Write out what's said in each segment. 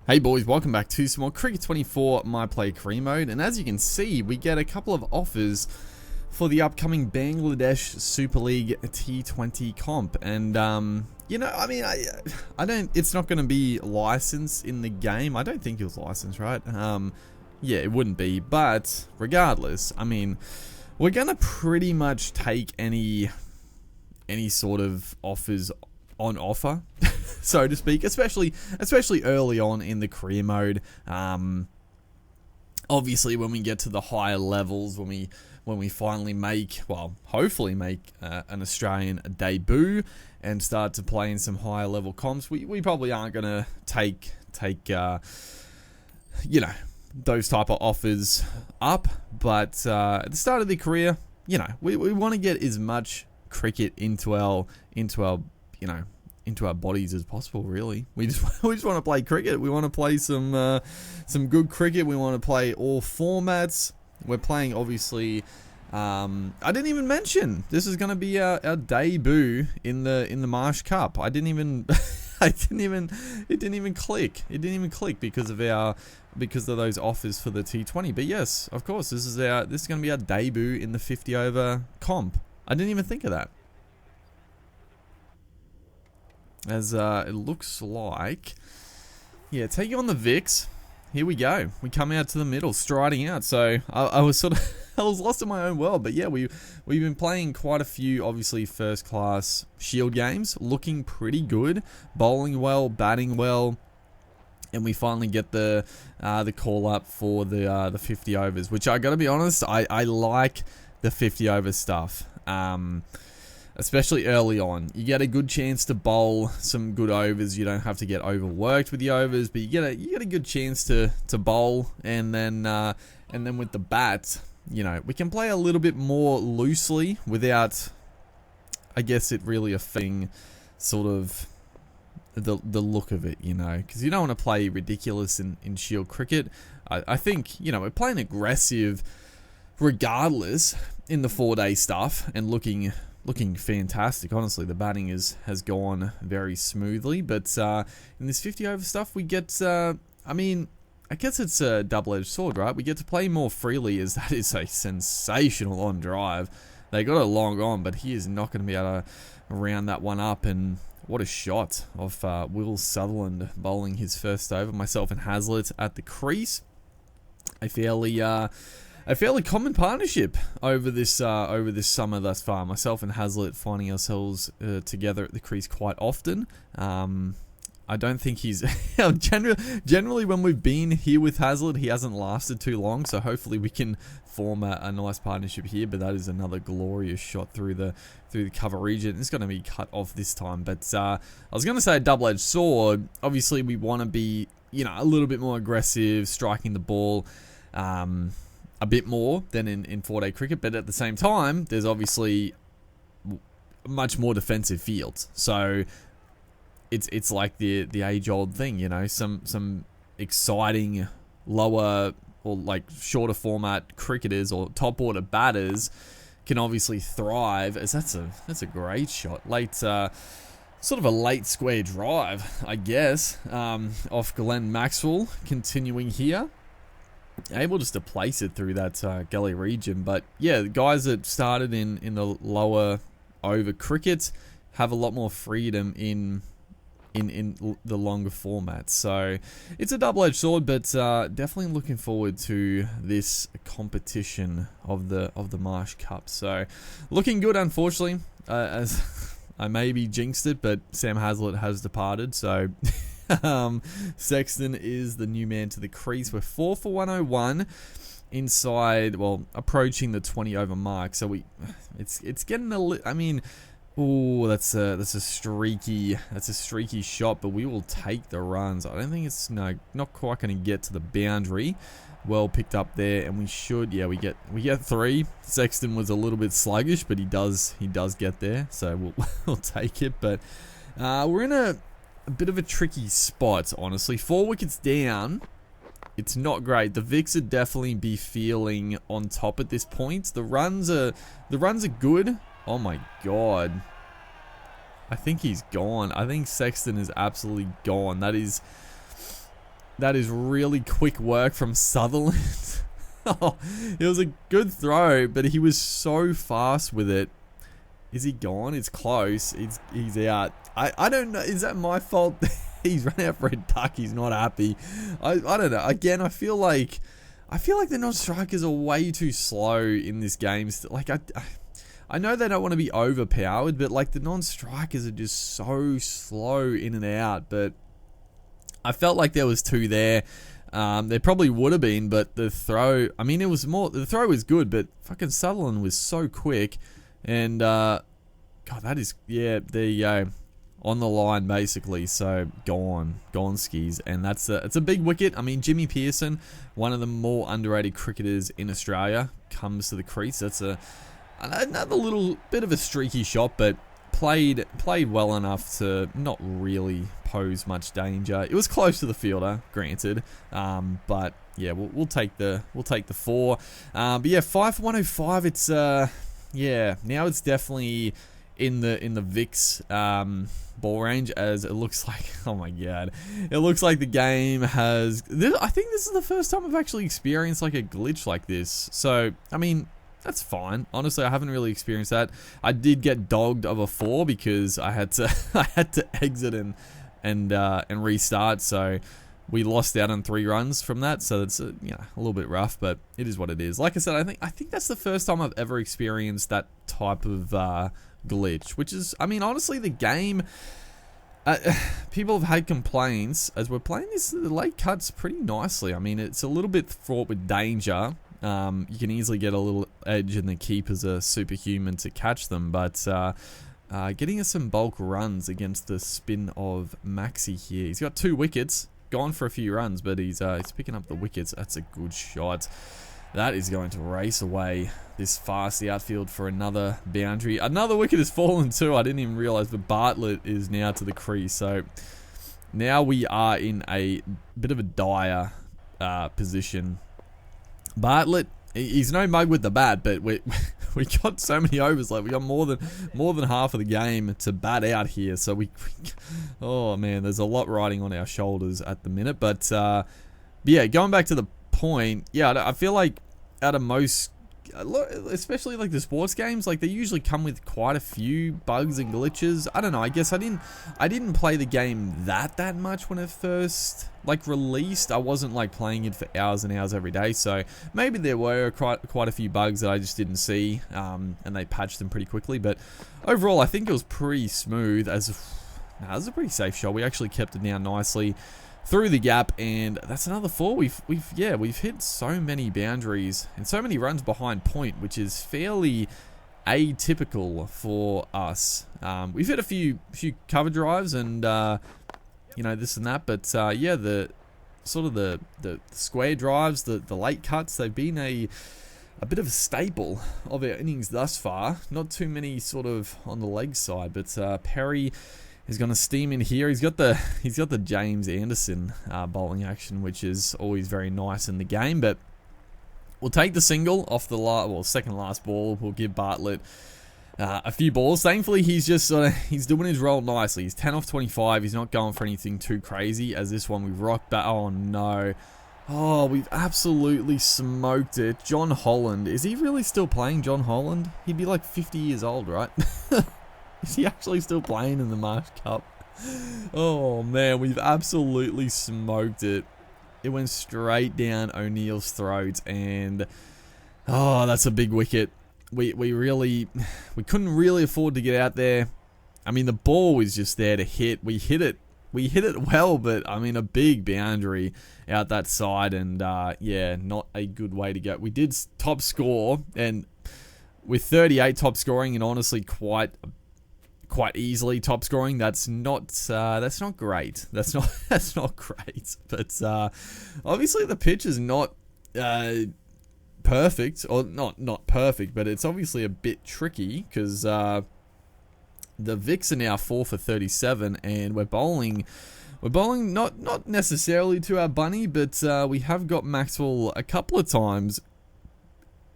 Hey boys, welcome back to some more Cricket 24 My Play career mode, and as you can see, we get a couple of offers for the upcoming Bangladesh Super League T20 comp, and you know, I mean, I don't, it's not going to be licensed in the game. I don't think it was licensed, right? Yeah, it wouldn't be, but regardless, I mean, we're going to pretty much take any sort of offers on offer, so to speak, especially early on in the career mode. Obviously, when we get to the higher levels, when we finally make, well, hopefully make an Australian debut and start to play in some higher level comps, we probably aren't gonna take you know, those type of offers up. But at the start of the career, you know, we want to get as much cricket into our bodies as possible. Really, we just want to play cricket. We want to play some good cricket. We want to play all formats. We're playing, obviously. I didn't even mention this is going to be our debut in the Marsh Cup. It didn't even click. It didn't even click because of those offers for the T20. But yes, of course, this is going to be our debut in the 50 over comp. I didn't even think of that. As it looks like, yeah, taking on the Vics. Here we go. We come out to the middle, striding out. So I was sort of I was lost in my own world. But yeah, we've been playing quite a few, obviously, first class Shield games, looking pretty good, bowling well, batting well, and we finally get the call up for the 50 overs, which I got to be honest, I like the 50 over stuff. Especially early on, you get a good chance to bowl some good overs. You don't have to get overworked with the overs, but you get a good chance to bowl, and then with the bat, you know, we can play a little bit more loosely without, I guess, it really affecting sort of the look of it, you know, because you don't want to play ridiculous in Shield cricket. I think, you know, we're playing aggressive regardless in the 4-day stuff and looking fantastic. Honestly, the batting has gone very smoothly, but in this 50 over stuff, we get, I mean, I guess it's a double-edged sword, right? We get to play more freely, as that is a sensational on drive. They got it long on, but he is not going to be able to round that one up. And what a shot of Will Sutherland bowling his first over. Myself and Hazlitt at the crease. A fairly common partnership over this summer thus far. Myself and Hazlitt finding ourselves together at the crease quite often. I don't think he's generally when we've been here with Hazlitt, he hasn't lasted too long. So hopefully we can form a nice partnership here. But that is another glorious shot through the cover region. It's going to be cut off this time. But I was going to say a double-edged sword. Obviously, we want to be, you know, a little bit more aggressive, striking the ball a bit more than in 4-day cricket, but at the same time, there's obviously much more defensive fields. So it's like the age-old thing, you know, some exciting lower or like shorter format cricketers or top order batters can obviously thrive. As that's a great shot, late sort of a late square drive, I guess, off Glenn Maxwell. Continuing here. Able just to place it through that gully region. But yeah, the guys that started in the lower over cricket have a lot more freedom in the longer formats. So it's a double-edged sword, but definitely looking forward to this competition of the Marsh Cup. So looking good, unfortunately, as I maybe jinxed it, but Sam Hazlitt has departed. So Sexton is the new man to the crease. We're 4 for 101 inside, well, approaching the 20 over mark. So it's getting I mean, oh, that's a streaky shot, but we will take the runs. I don't think it's not quite going to get to the boundary. Well picked up there, and we should, yeah, we get 3. Sexton was a little bit sluggish, but he does get there, so we'll take it. But we're in a bit of a tricky spot, honestly. 4 wickets down. It's not great. The Vics would definitely be feeling on top at this point. The runs are good. Oh my god. I think he's gone. I think Sexton is absolutely gone. That is really quick work from Sutherland. Oh, it was a good throw, but he was so fast with it. Is he gone? It's close. He's out. I don't know. Is that my fault? He's run out for a duck. He's not happy. I don't know. Again, I feel like the non-strikers are way too slow in this game. Like I know they don't want to be overpowered, but like the non-strikers are just so slow in and out. But I felt like there was two there. There probably would have been, but the throw, I mean, it was more, the throw was good, but fucking Sutherland was so quick. And, God, that is, yeah, there you go. On the line, basically. So, gone skis. And it's a big wicket. I mean, Jimmy Pearson, one of the more underrated cricketers in Australia, comes to the crease. That's another little bit of a streaky shot, but played well enough to not really pose much danger. It was close to the fielder, granted, but yeah, we'll take the 4. But yeah, 5 for 105. It's yeah, now it's definitely in the Vic's ball range, as it looks like. Oh my god, it looks like the game has. I think this is the first time I've actually experienced like a glitch like this. So I mean, that's fine. Honestly, I haven't really experienced that. I did get dogged of a 4 because I had to exit and restart. So we lost out on 3 runs from that. So that's a little bit rough, but it is what it is. Like I said, I think that's the first time I've ever experienced that type of glitch. Which is, I mean, honestly, the game. People have had complaints as we're playing this. The late cuts pretty nicely. I mean, it's a little bit fraught with danger. You can easily get a little edge, and the keepers are superhuman to catch them. But getting us some bulk runs against the spin of Maxi here. He's got 2 wickets, gone for a few runs, but he's picking up the wickets. That's a good shot. That is going to race away this fast the outfield for another boundary. Another wicket has fallen too. I didn't even realise, but Bartlett is now to the crease. So now we are in a bit of a dire position. Bartlett, he's no mug with the bat, but we got so many overs. Like, we got more than half of the game to bat out here. So oh man, there's a lot riding on our shoulders at the minute. But yeah, going back to the point, yeah, I feel like out of most, especially like the sports games, like they usually come with quite a few bugs and glitches. I don't know. I guess I didn't play the game that much when it first like released. I wasn't like playing it for hours and hours every day, so maybe there were quite a few bugs that I just didn't see, and they patched them pretty quickly. But overall, I think it was pretty smooth. It was a pretty safe shot. We actually kept it down nicely through the gap, and that's another 4. We've hit so many boundaries and so many runs behind point, which is fairly atypical for us. We've hit a few cover drives and this and that, but yeah, the sort of the square drives, the late cuts, they've been a bit of a staple of our innings thus far. Not too many sort of on the leg side, but Perry is going to steam in here. He's got the James Anderson bowling action, which is always very nice in the game. But we'll take the single off the second last ball. We'll give Bartlett a few balls. Thankfully, he's just he's doing his role nicely. He's 10 off 25. He's not going for anything too crazy. As this one, we've rocked back. Oh no. Oh, we've absolutely smoked it. John Holland. Is he really still playing, John Holland? He'd be like 50 years old, right? Is he actually still playing in the Marsh Cup? Oh man, we've absolutely smoked it. It went straight down O'Neill's throat, and oh, that's a big wicket. We couldn't really afford to get out there. I mean, the ball was just there to hit. We hit it well, but I mean, a big boundary out that side, and yeah, not a good way to go. We did top score, and with 38 top scoring, and honestly quite easily top scoring. That's not great. That's not great. But obviously the pitch is not perfect, or not perfect, but it's obviously a bit tricky because the Vics are now 4 for 37, and we're bowling not necessarily to our bunny, but we have got Maxwell a couple of times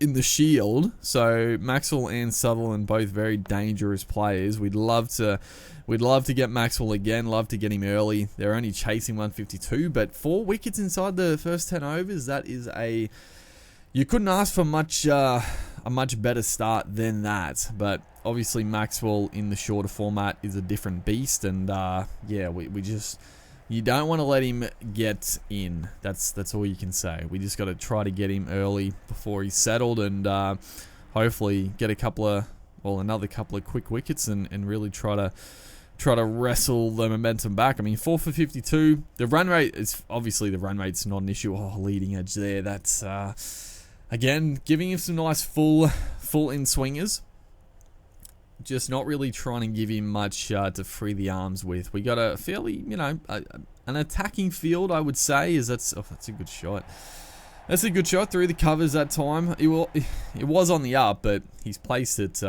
in the Shield. So Maxwell and Sutherland, both very dangerous players. We'd love to get Maxwell again. Love to get him early. They're only chasing 152, but 4 wickets inside the first 10 overs. That is you couldn't ask for a much better start than that. But obviously Maxwell in the shorter format is a different beast, and yeah, we just. You don't want to let him get in. That's all you can say. We just got to try to get him early before he's settled, and hopefully get another couple of quick wickets, and really try to wrestle the momentum back. I mean, 4 for 52. The run rate is obviously not an issue. Oh, leading edge there. That's again giving him some nice full in swingers. Just not really trying to give him much to free the arms with. We got a fairly, an attacking field, I would say. That's a good shot. That's a good shot through the covers that time. It was on the up, but he's placed it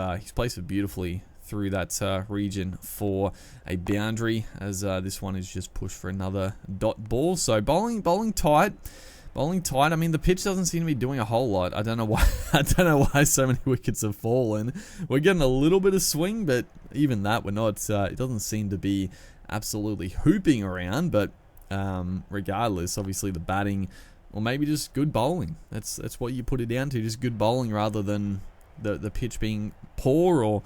beautifully through that region for a boundary. As this one is just pushed for another dot ball. So bowling tight. Bowling tight. I mean, the pitch doesn't seem to be doing a whole lot. I don't know why. I don't know why so many wickets have fallen. We're getting a little bit of swing, but even that, we're not. It doesn't seem to be absolutely hooping around. But regardless, obviously the batting, or maybe just good bowling. That's what you put it down to. Just good bowling rather than the pitch being poor or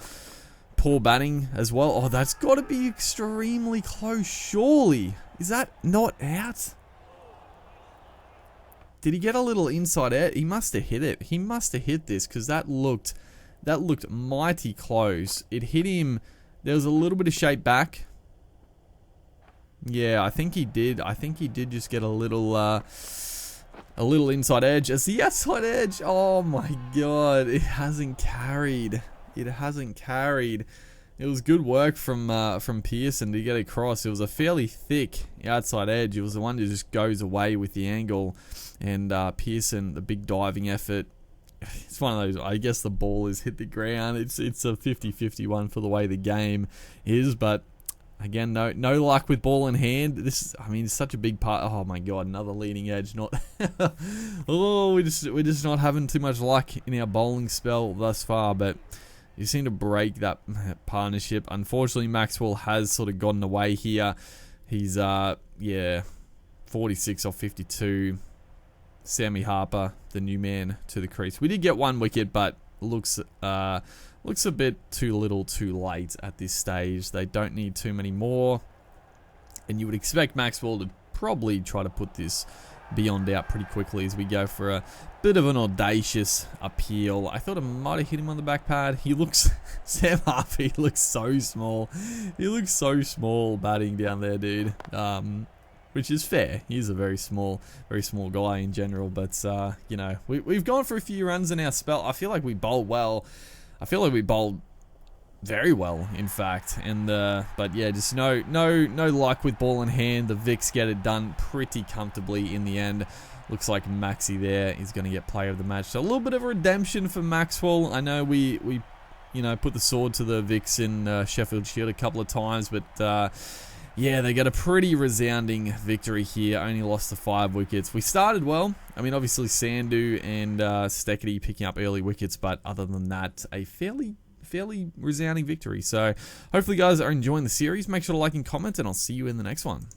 poor batting as well. Oh, that's got to be extremely close. Surely, is that not out? Did he get a little inside out? He must have hit it. He must have hit this, because that looked mighty close. It hit him. There was a little bit of shape back. Yeah, I think he did. I think he did just get a little inside edge. As the outside edge. Oh my god! It hasn't carried. It hasn't carried. It was good work from Pearson to get across. It was a fairly thick outside edge. It was the one that just goes away with the angle. And Pearson, the big diving effort. It's one of those, I guess the ball has hit the ground. It's a 50-50 one for the way the game is. But again, no luck with ball in hand. It's such a big part. Oh my god, another leading edge. Not oh, we're just not having too much luck in our bowling spell thus far. But you seem to break that partnership. Unfortunately, Maxwell has sort of gotten away here. He's 46 off 52. Sammy Harper, the new man to the crease. We did get 1 wicket, but looks a bit too little too late at this stage. They don't need too many more. And you would expect Maxwell to probably try to put this beyond doubt pretty quickly as we go for a bit of an audacious appeal. I thought it might have hit him on the back pad. Sam Harper, he looks so small. He looks so small batting down there, dude. Which is fair. He's a very small guy in general. But, we've gone for a few runs in our spell. I feel like we bowled well. I feel like we bowled very well, in fact. And but yeah, just no luck with ball in hand. The Vicks get it done pretty comfortably in the end. Looks like Maxi there is going to get player of the match. So a little bit of a redemption for Maxwell. I know we put the sword to the Vicks in Sheffield Shield a couple of times, but yeah, they got a pretty resounding victory here. Only lost to 5 wickets. We started well. I mean, obviously Sandhu and Steketee picking up early wickets, but other than that, a fairly resounding victory. So hopefully you guys are enjoying the series. Make sure to like and comment, and I'll see you in the next one.